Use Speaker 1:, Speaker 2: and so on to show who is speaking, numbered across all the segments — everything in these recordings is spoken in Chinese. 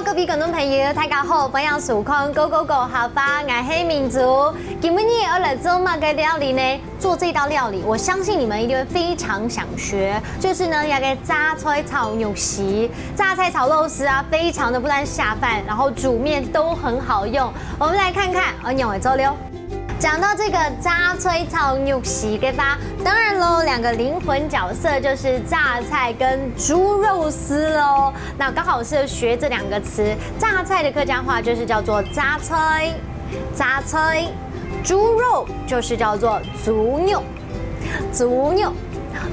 Speaker 1: 各位观众朋友，大家好，欢迎收看《Go Go Go》好吧，我是民族。今天你要来做哪个料理呢？做这道料理，我相信你们一定会非常想学，就是呢，要个榨菜炒肉丝、榨菜炒肉丝啊，非常的不但下饭，然后煮面都很好用。我们来看看，用来做溜。讲到这个榨菜炒肉丝，对吧？当然喽，两个灵魂角色就是榨菜跟猪肉丝喽。那刚好是学这两个词，榨菜的客家话就是叫做榨菜，榨菜；猪肉就是叫做猪肉，猪肉。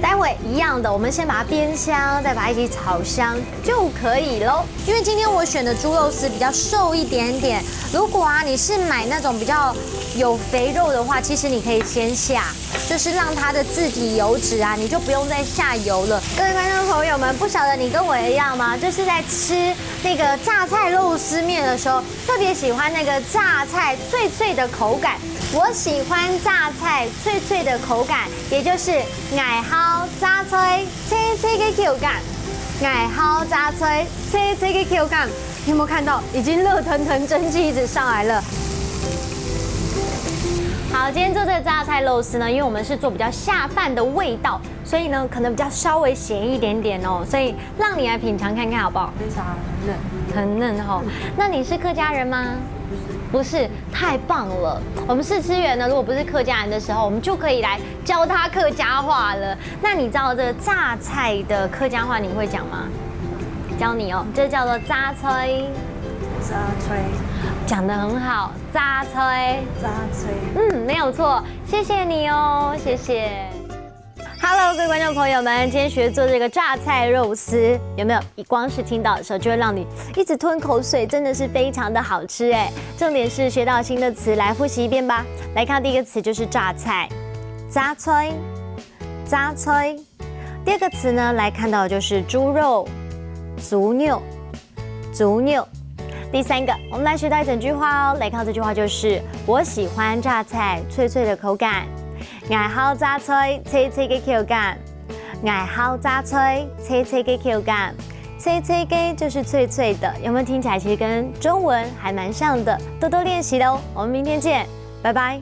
Speaker 1: 待会一样的，我们先把它煸香，再把它一起炒香就可以喽。因为今天我选的猪肉丝比较瘦一点点，如果你是买那种比较有肥肉的话，其实你可以先下，就是让它的自体油脂你就不用再下油了。各位观众朋友们，不晓得你跟我一样吗？就是在吃那个榨菜肉丝面的时候，特别喜欢那个榨菜脆脆的口感。我喜欢榨菜脆脆的口感，也就是爱好榨菜脆脆的口感，爱好榨菜脆脆的口感。你有没有看到，已经热腾腾，蒸汽一直上来了？好，今天做这个榨菜肉丝呢，因为我们是做比较下饭的味道，所以呢可能比较稍微咸一点点哦，所以让你来品尝看看好不好？
Speaker 2: 非常嫩，
Speaker 1: 很嫩哈。那你是客家人吗？不是，太棒了！我们试吃员呢，如果不是客家人的时候，我们就可以来教他客家话了。那你知道这个榨菜的客家话你会讲吗？教你哦，这叫做榨菜。
Speaker 2: 榨菜，
Speaker 1: 讲得很好，榨菜。
Speaker 2: 榨菜，
Speaker 1: 没有错，谢谢你哦，谢谢。Hello， 各位观众朋友们，今天学做这个榨菜肉丝，有没有？你光是听到的时候，就会让你一直吞口水，真的是非常的好吃哎。重点是学到新的词，来复习一遍吧。来看第一个词就是榨菜，榨菜，榨菜。第二个词呢，来看到的就是猪肉，猪肉，猪肉。第三个，我们来学到一整句话哦。来看这句话就是：我喜欢榨菜脆脆的口感。爱好榨菜脆脆的口感，爱好榨菜脆脆的口感，脆脆的就是脆脆的，有没有听起来其实跟中文还蛮像的？多多练习喽，我们明天见，拜拜。